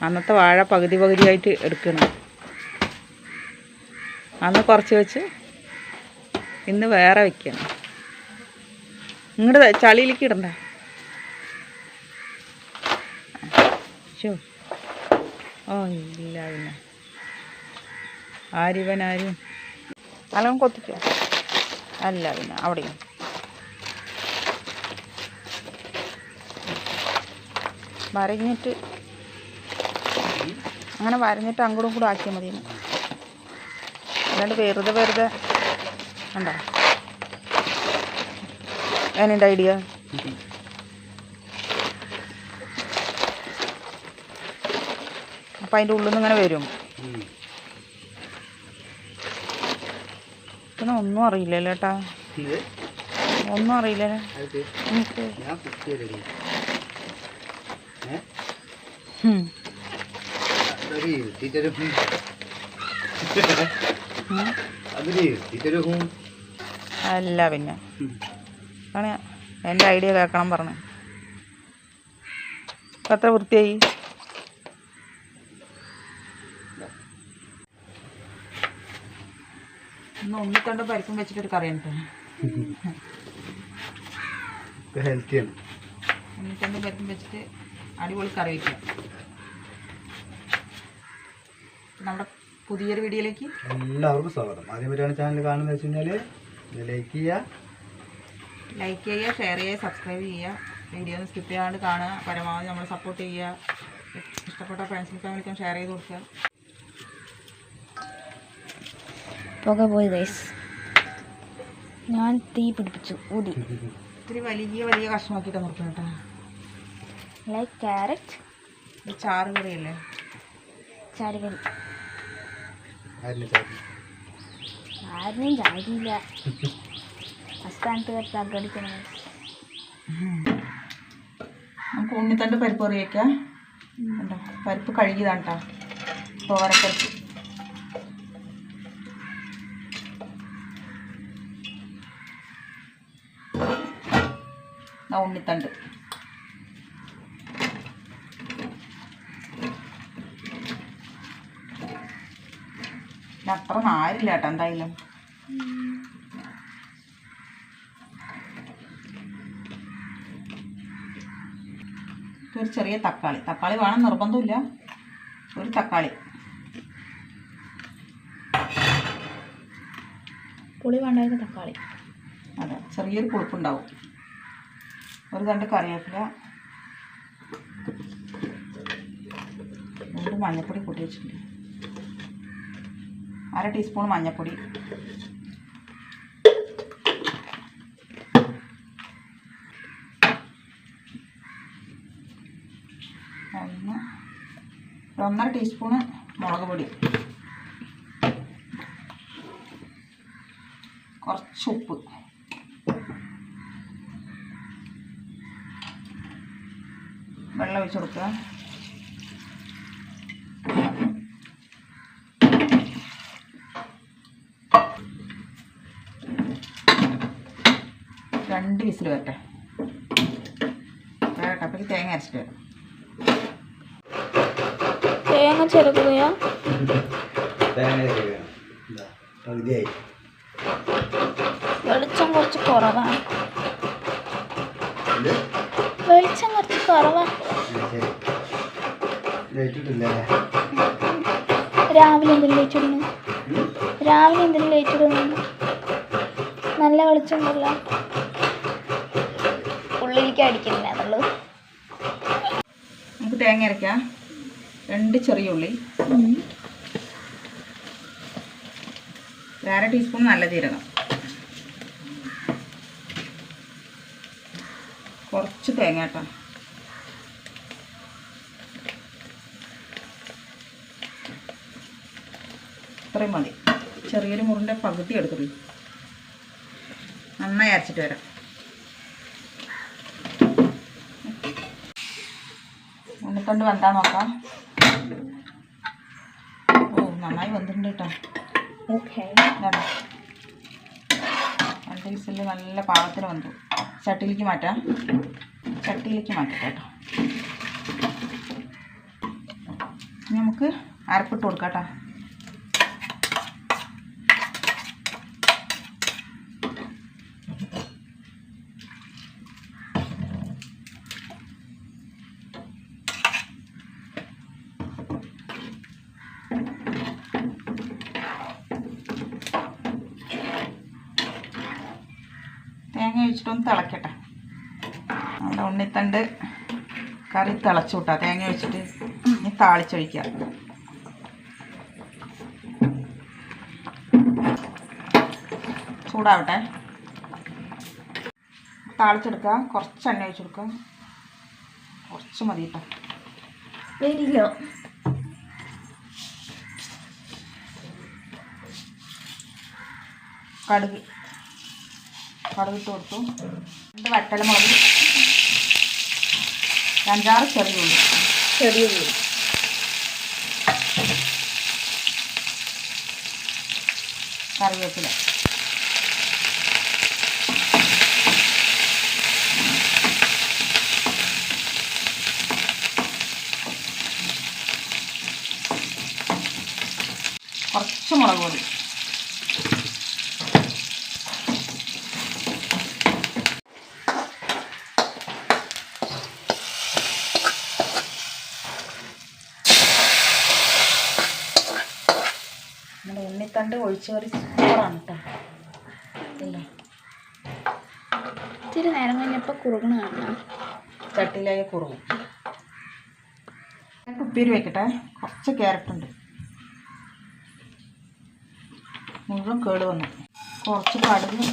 അന്നത്തെ വാഴ പകുതി പകുതിയായിട്ട് എടുക്കണം. അന്ന് കുറച്ച് വെച്ച് ഇന്ന് വേറെ വയ്ക്കണം. ഇങ്ങോട്ട് ചളിയിലേക്ക് ഇടണ്ട. ഓ ഇല്ല പിന്നെ ആരും അലം കൊത്തിക്കോ. അല്ല പിന്നെ അവിടെയും വരഞ്ഞിട്ട് അങ്ങനെ വരഞ്ഞിട്ട് അങ്ങോട്ടും കൂടെ ആക്കിയാൽ മതി. അല്ലാണ്ട് വെറുതെ ഉണ്ടോ അതിനെൻ്റെ ഐഡിയ? അപ്പം അതിൻ്റെ ഉള്ളിൽ നിന്ന് ഇങ്ങനെ വരും. പിന്നെ ഒന്നും അറിയില്ലല്ലോ ഏട്ടാ, ഒന്നും അറിയില്ലല്ലോ എനിക്ക്. അല്ല പിന്നെ ആണ് എൻ്റെ ഐഡിയ കേൾക്കണം പറഞ്ഞു. അപ്പം എത്ര വൃത്തിയായി. ഇന്ന് ഉണ്ണിത്തണ്ട് പരിപ്പും വെച്ചിട്ടൊരു കറിയാണ് ഹെൽത്തിയാണ്. ഉണ്ണിത്തണ്ട് പരിപ്പും വെച്ചിട്ട് അടിപൊളി കറി വയ്ക്കാം. നമ്മുടെ പുതിയൊരു വീഡിയോയിലേക്ക് എല്ലാവർക്കും സ്വാഗതം. ആദ്യമായിട്ടാണ് ചാനൽ കാണുന്നത് വെച്ച് കഴിഞ്ഞാൽ ലൈക്ക് ചെയ്യുക, ഷെയർ ചെയ്യുക, സബ്സ്ക്രൈബ് ചെയ്യുക. വീഡിയോ ഒന്ന് സ്കിപ്പ് ചെയ്യാണ്ട് കാണുക. പരമാവധി നമ്മൾ സപ്പോർട്ട് ചെയ്യുക. ഇഷ്ടപ്പെട്ട ഫ്രണ്ട്സിനും ഫാമിലിക്കും ഷെയർ ചെയ്ത് കൊടുക്കുക. പുക പോയി ഗൈസ്, ഞാൻ തീ പിടിപ്പിച്ചു ഊതി. ഇത്തിരി വലിയ കഷ്ണമാക്കിയിട്ട് നിർത്തണം കേട്ടോ. Like carrot. ഇത് ചാറ് കറിയല്ലേ? ചാരുകറി. ആരും ചാരിയില്ല. അസ്ഥാനത്ത് തകടിക്കണം. നമുക്ക് ഉണ്ണിത്തണ്ട് പരിപ്പ് കറി വയ്ക്കാം. പരിപ്പ് കഴുകിയതാണ് കേട്ടോ, തോരപ്പരിപ്പ്. ഉണ്ണിത്തണ്ട് അത്ര നാരില്ല കേട്ടോ എന്തായാലും. ഒരു ചെറിയ തക്കാളി വേണം നിർബന്ധമില്ല. ഒരു തക്കാളി, പുളി വേണ്ടായിരുന്ന തക്കാളി. അതെ, ചെറിയൊരു പുളിപ്പുണ്ടാവും. ഒരു തണ്ട് കറിവേപ്പില, ഒരു മഞ്ഞൾപ്പൊടി കൂട്ടി വെച്ചിട്ടുണ്ട്. 1/2 ടീസ്പൂൺ മഞ്ഞൾപ്പൊടി, ഒരു 1.5 ടീസ്പൂണ് മുളക് പൊടി, കുറച്ച് ഉപ്പ്, വെള്ളം ഒഴിച്ച് കൊടുക്കുക. രണ്ട് വിസിൽ വരട്ടെ. അപ്പോഴേക്ക് തേങ്ങ അരച്ചിട്ട് വരാം. തേങ്ങ ചെറുക്കുകയോ? വെളിച്ചം കുറച്ച് കുറവാണ്. രാവിലെ എന്തെങ്കിലും ലേറ്റ് ഇടുന്നു? നല്ല വെളിച്ചമുണ്ടല്ലോ. ഉള്ളിലേക്ക് അടിക്കുന്നില്ല എന്നുള്ളത്. നമുക്ക് തേങ്ങ അരയ്ക്കാം. 2 ചെറിയ ഉള്ളി, 1/2 ടീസ്പൂൺ നല്ല ജീരകം, കുറച്ച് തേങ്ങ കേട്ടോ. ഇത്രയും മതി. ചെറിയൊരു മുറിൻ്റെ പകുതി എടുത്തുള്ളൂ. നന്നായി അരച്ചിട്ട് വരാം. ഉണ്ണിത്തണ്ട് വെന്താൻ നോക്കാം. ഓ നന്നായി വെന്തിട്ടുണ്ട് കേട്ടോ. ഓക്കെ, 2 വിസിൽ നല്ല പാകത്തിന് വന്നു. ചട്ടിയിലേക്ക് മാറ്റാം കേട്ടോ. ഇനി നമുക്ക് അരപ്പിട്ട് കൊടുക്കാം കേട്ടോ. തേങ്ങ ഒഴിച്ചിട്ടൊന്ന് തിളക്കട്ടെ. നമ്മുടെ ഉണ്ണിത്തണ്ട് കറി തിളച്ചു വിട്ടാൽ തേങ്ങ ഒഴിച്ചിട്ട് ഇനി താളിച്ചൊഴിക്കുക. ചൂടാവട്ടെ. താളിച്ചെടുക്കുക. കുറച്ച് എണ്ണ ഒഴിച്ച് കൊടുക്കുക. കുറച്ച് മതി കേട്ടോ. വരില്ലോ. കടുക് ഇട്ട് കൊടുത്തു. 2 വറ്റൽമുളക്, 5-6 ചെറിയ ഉള്ളി, കറിവേപ്പില, കുറച്ച് മുളക് പൊടി, നമ്മുടെ ഉണ്ണിത്തണ്ട് ഒഴിച്ച് കറി സൂപ്പറാണ് കേട്ടോ. ഇല്ല ഇത്തിരി നേരം കഴിഞ്ഞപ്പോൾ കുറുകണ കാണാം. ചട്ടിയിലായി കുറുകും. ഉപ്പേരി വെക്കട്ടെ. കുറച്ച് ക്യാരറ്റ് ഉണ്ട്, മുഴുവൻ കേട് വന്നു. കുറച്ച് കടുക്,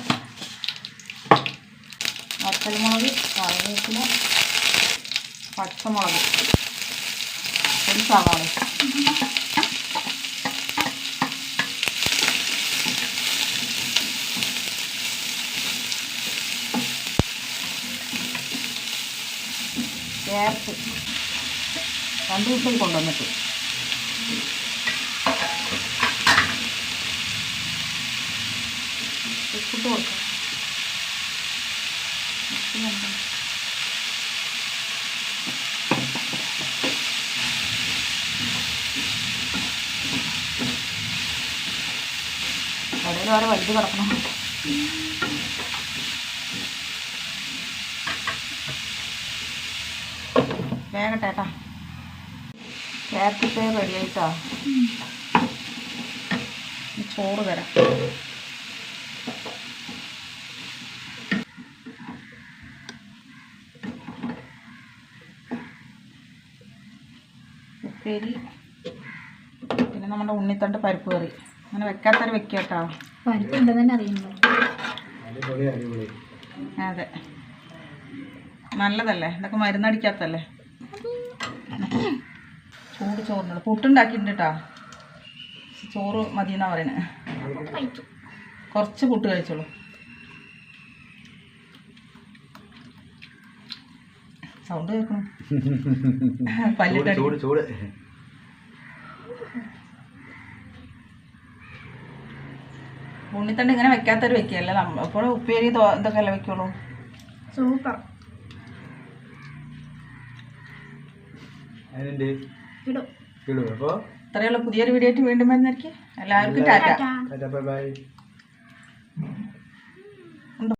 വറ്റൽമുളക്, കറിവേപ്പില, പച്ചമുളക്, ഒരു സവാള, ക്യാരറ്റ് 2 ദിവസം കൊണ്ടുവന്നിട്ട് ഉപ്പിട്ട് കൊടുക്കാം. കടയിൽ വേറെ വലുത് കിടക്കണം. വേഗട്ടെ കേട്ടാ. ക്യാരറ്റ് റെഡി ആയിട്ടാ. ചോറ് തരാം. ഉപ്പേരി, പിന്നെ നമ്മുടെ ഉണ്ണിത്തണ്ട് പരിപ്പ് കറി. അങ്ങനെ വെക്കാത്തൊരു വെക്കുക കേട്ടോ. പരിപ്പ് ഉണ്ടെന്ന് തന്നെ അറിയുന്നത്. അതെ, നല്ലതല്ലേ, ഇതൊക്കെ മരുന്നടിക്കാത്തല്ലേ. ചൂട് ചോറിനുണ്ട്. പുട്ടുണ്ടാക്കിയിട്ടുണ്ട് കേട്ടോ. ചോറ് മതി എന്നാ പറയുന്നത്. കുറച്ച് പുട്ട് കഴിച്ചോളൂ. സൗണ്ട് കേൾക്കണം. പല്ലിട്ട് ചൂട് ഉണ്ണിത്തണ്ട് ഇങ്ങനെ വെക്കാത്തൊരു വെക്കുകയല്ലേ നമ്മൾ. അപ്പോൾ ഉപ്പേരി ഇതൊക്കെ അല്ലേ വെക്കുള്ളൂ. സൂപ്പർ. അപ്പോൾ ഇത്രയുള്ള പുതിയൊരു വീഡിയോ ആയിട്ട് വീണ്ടും വരുന്നതായിരിക്കും. എല്ലാവർക്കും ടാറ്റ. ബൈ.